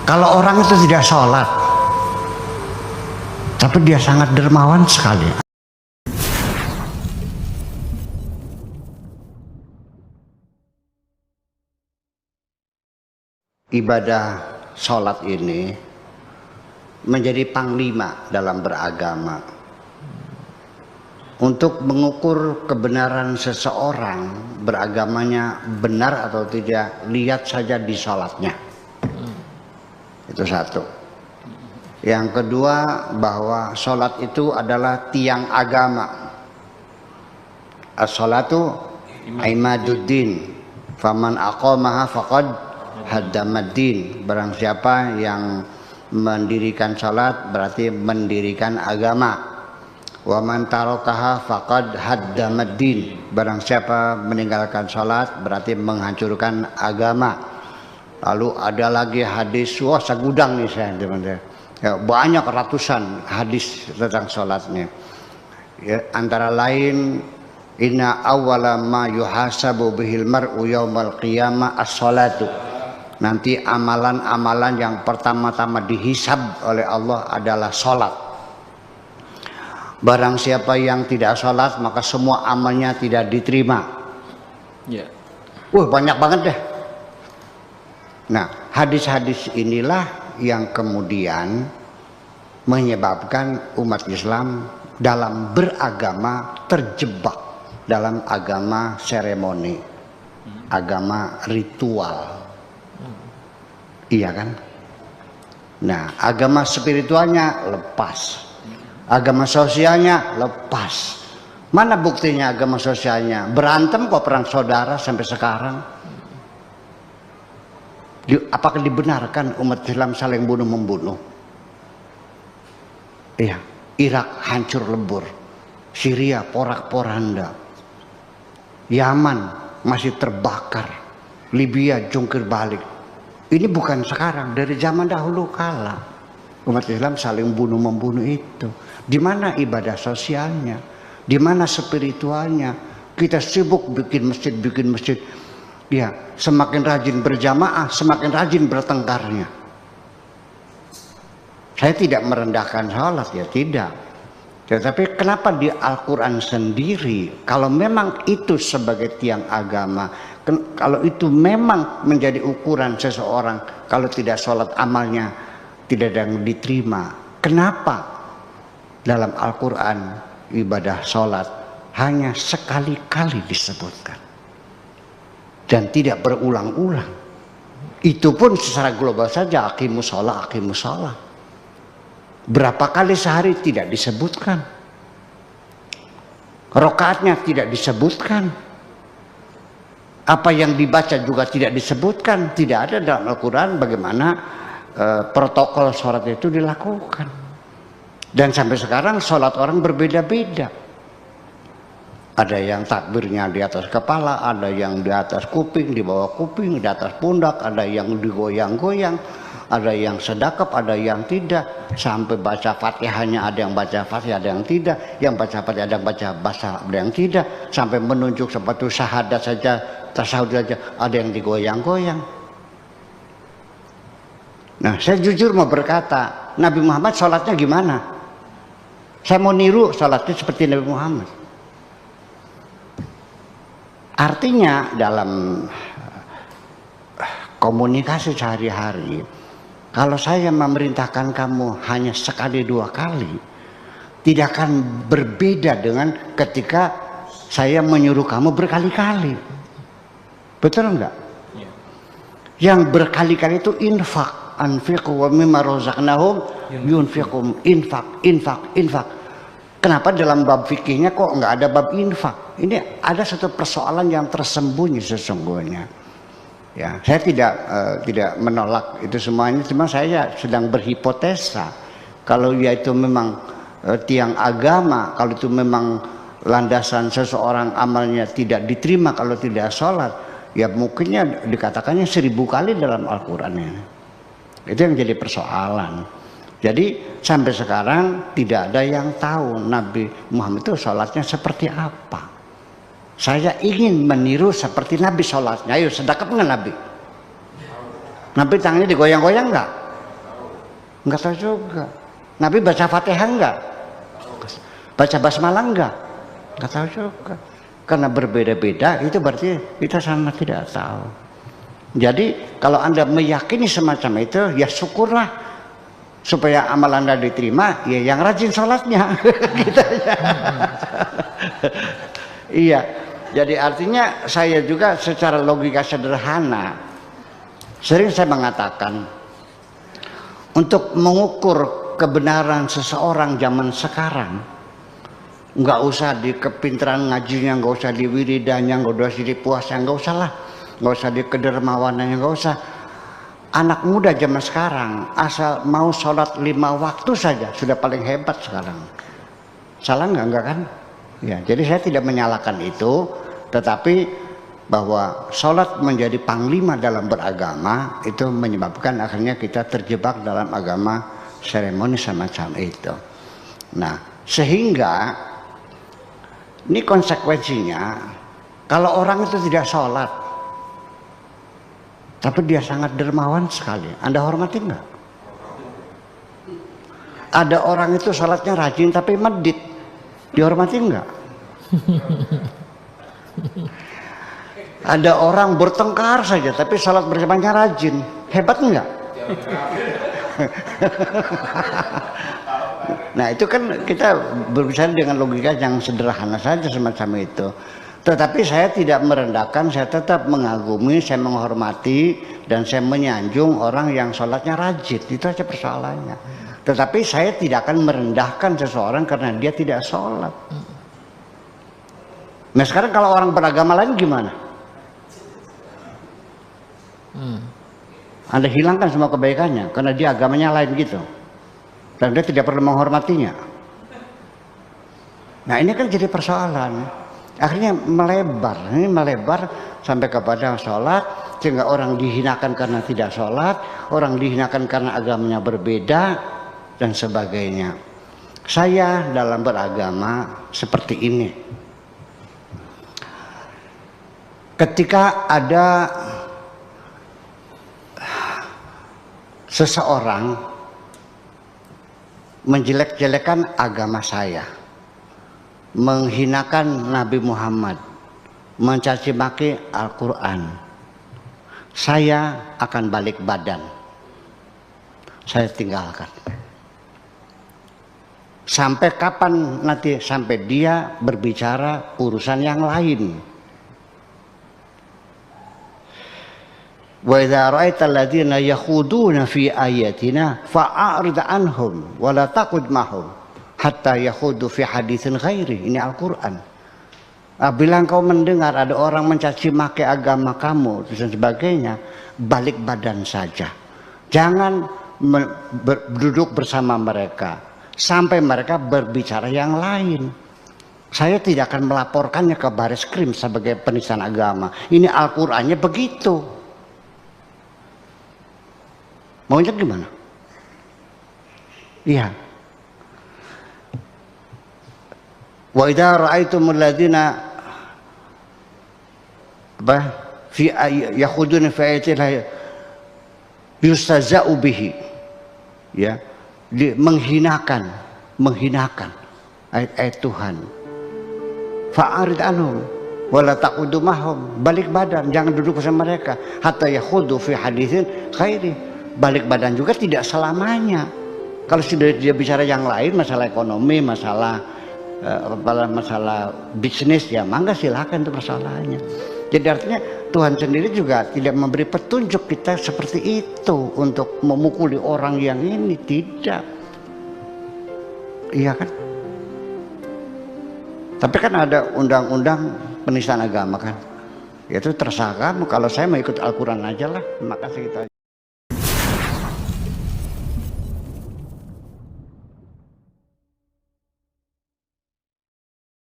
Kalau orang itu tidak sholat, tapi dia sangat dermawan sekali. Ibadah sholat ini menjadi panglima dalam beragama. Untuk mengukur kebenaran seseorang beragamanya benar atau tidak, lihat saja di sholatnya. Itu satu. Yang kedua, bahwa sholat itu adalah tiang agama. As-sholatu imaduddin, faman aqamaha faqad haddamaddin. Barang siapa yang mendirikan sholat berarti mendirikan agama. Wa man tarakaha faqad haddamaddin. Barang siapa meninggalkan sholat berarti menghancurkan agama. Lalu ada lagi hadis, wah segudang nih saya teman-teman. Ya, banyak ratusan hadis tentang sholatnya. Ya, antara lain, inna awwala ma yuhasabu bihil mar'u yaumal qiyamah as-sholatu. Nanti amalan-amalan yang pertama-tama dihisab oleh Allah adalah sholat. Barang siapa yang tidak sholat maka semua amalnya tidak diterima. Ya. Banyak banget deh. Nah, hadis-hadis inilah yang kemudian menyebabkan umat Islam dalam beragama terjebak dalam agama seremoni, agama ritual. Iya kan? Nah, agama spiritualnya lepas, agama sosialnya lepas. Mana buktinya agama sosialnya? Berantem kok perang saudara sampai sekarang. Apakah dibenarkan umat Islam saling bunuh-membunuh? Iya, Irak hancur lebur, Syria porak-poranda, Yaman masih terbakar, Libya jungkir balik. Ini bukan sekarang, dari zaman dahulu kala umat Islam saling bunuh-membunuh itu. Di mana ibadah sosialnya? Di mana spiritualnya? Kita sibuk bikin masjid. Ya, semakin rajin berjamaah, semakin rajin bertengkarnya. Saya tidak merendahkan sholat, ya tidak. Tetapi kenapa di Al-Quran sendiri, kalau memang itu sebagai tiang agama, kalau itu memang menjadi ukuran seseorang, kalau tidak sholat amalnya tidak ada yang diterima. Kenapa dalam Al-Quran ibadah sholat hanya sekali-kali disebutkan? Dan tidak berulang-ulang. Itu pun secara global saja, aqimus shalah. Berapa kali sehari tidak disebutkan. Rakaatnya tidak disebutkan. Apa yang dibaca juga tidak disebutkan. Tidak ada dalam Al-Quran bagaimana protokol sholat itu dilakukan. Dan sampai sekarang sholat orang berbeda-beda. Ada yang takbirnya di atas kepala, ada yang di atas kuping, di bawah kuping, di atas pundak, ada yang digoyang-goyang, ada yang sedekap, ada yang tidak. Sampai baca Fatihahnya ada yang baca Fatihah, ada yang tidak. Yang baca Fatihah ada yang baca bahasa, ada yang tidak. Sampai menunjuk sepatu syahadat saja, tasawuf saja, ada yang digoyang-goyang. Nah, saya jujur mau berkata, Nabi Muhammad sholatnya gimana? Saya mau niru sholatnya seperti Nabi Muhammad. Artinya dalam komunikasi sehari-hari, kalau saya memerintahkan kamu hanya sekali dua kali, tidak akan berbeda dengan ketika saya menyuruh kamu berkali-kali. Betul enggak? Ya. Yang berkali-kali itu infak, anfiqu wa mimma razaqnahum yunfiqum, infak. Kenapa dalam bab fikihnya kok nggak ada bab infak? Ini ada satu persoalan yang tersembunyi sesungguhnya. Ya, saya tidak menolak itu semuanya, cuma saya sedang berhipotesa. Kalau ya itu memang tiang agama, kalau itu memang landasan seseorang amalnya tidak diterima kalau tidak sholat, ya mungkinnya dikatakannya 1000 kali dalam Al-Quran ini. Itu yang jadi persoalan. Jadi sampai sekarang tidak ada yang tahu Nabi Muhammad itu sholatnya seperti apa. Saya ingin meniru seperti Nabi sholatnya. Ayo sedekap nggak Nabi? Nabi tangannya digoyang-goyang nggak? Enggak tahu juga. Nabi baca Fatihah enggak? Baca basmalah enggak? Enggak tahu juga. Karena berbeda-beda itu berarti kita sama tidak tahu. Jadi kalau Anda meyakini semacam itu, ya syukurlah, supaya amal Anda diterima, ya yang rajin sholatnya. Gitu ya. Iya. Jadi artinya saya juga secara logika sederhana sering saya mengatakan, untuk mengukur kebenaran seseorang zaman sekarang, nggak usah di kepintaran ngajinya, nggak usah di wiridanya, nggak usah di puasa, nggak usah lah, nggak usah di kedermawanannya, nggak usah. Anak muda zaman sekarang asal mau sholat 5 waktu saja sudah paling hebat sekarang. Salah nggak kan? Ya, jadi saya tidak menyalahkan itu, tetapi bahwa sholat menjadi panglima dalam beragama itu menyebabkan akhirnya kita terjebak dalam agama seremoni semacam itu. Nah, sehingga ini konsekuensinya, kalau orang itu tidak sholat tapi dia sangat dermawan sekali, Anda hormati enggak? Ada orang itu sholatnya rajin tapi medit, dihormati enggak? Ada orang bertengkar saja tapi sholat berjamaahnya rajin, hebat enggak? Nah itu kan kita berbicara dengan logika yang sederhana saja semacam itu. Tetapi saya tidak merendahkan, saya tetap mengagumi, saya menghormati, dan saya menyanjung orang yang sholatnya rajin. Itu aja persoalannya. Tetapi saya tidak akan merendahkan seseorang karena dia tidak sholat. Nah sekarang kalau orang beragama lain gimana? Anda hilangkan semua kebaikannya karena dia agamanya lain gitu, dan dia tidak perlu menghormatinya. Nah ini kan jadi persoalan. Akhirnya melebar sampai kepada sholat, sehingga orang dihinakan karena tidak sholat, orang dihinakan karena agamanya berbeda, dan sebagainya. Saya dalam beragama seperti ini. Ketika ada seseorang menjelek-jelekan agama saya, menghinakan Nabi Muhammad, mencaci maki Al-Quran, saya akan balik badan, saya tinggalkan. Sampai kapan nanti? Sampai dia berbicara urusan yang lain. Wa idza ra'aita alladziina yakhuduna fi ayatina fa'arid anhum wa la taqud mahum hatta yakhudu fi haditsin ghairi. Ini Al-Qur'an. Bila engkau mendengar ada orang mencaci maki agama kamu dan sebagainya, balik badan saja. Jangan duduk bersama mereka sampai mereka berbicara yang lain. Saya tidak akan melaporkannya ke Baris Krim sebagai penistaan agama. Ini Al-Qur'annya begitu. Maunya gimana? Iya. Wa idza ra'aitumul ladzina fi yakhuduna fi ayatillah yustaza'u bihi, ya, menghinakan ayat-ayat Tuhan. Fa'arid anhum wala taqudu mahum, balik badan, jangan duduk bersama mereka hatta yakhudu fi haditsin khairi. Balik badan juga tidak selamanya. Kalau sudah dia bicara yang lain, masalah ekonomi, masalah bisnis, ya mangga silakan, itu persoalannya. Jadi artinya Tuhan sendiri juga tidak memberi petunjuk kita seperti itu untuk memukuli orang yang ini, tidak. Iya kan? Tapi kan ada undang-undang penistaan agama kan. Itu terserah kamu, kalau saya mau ikut Al-Quran aja lah. Makasih kita.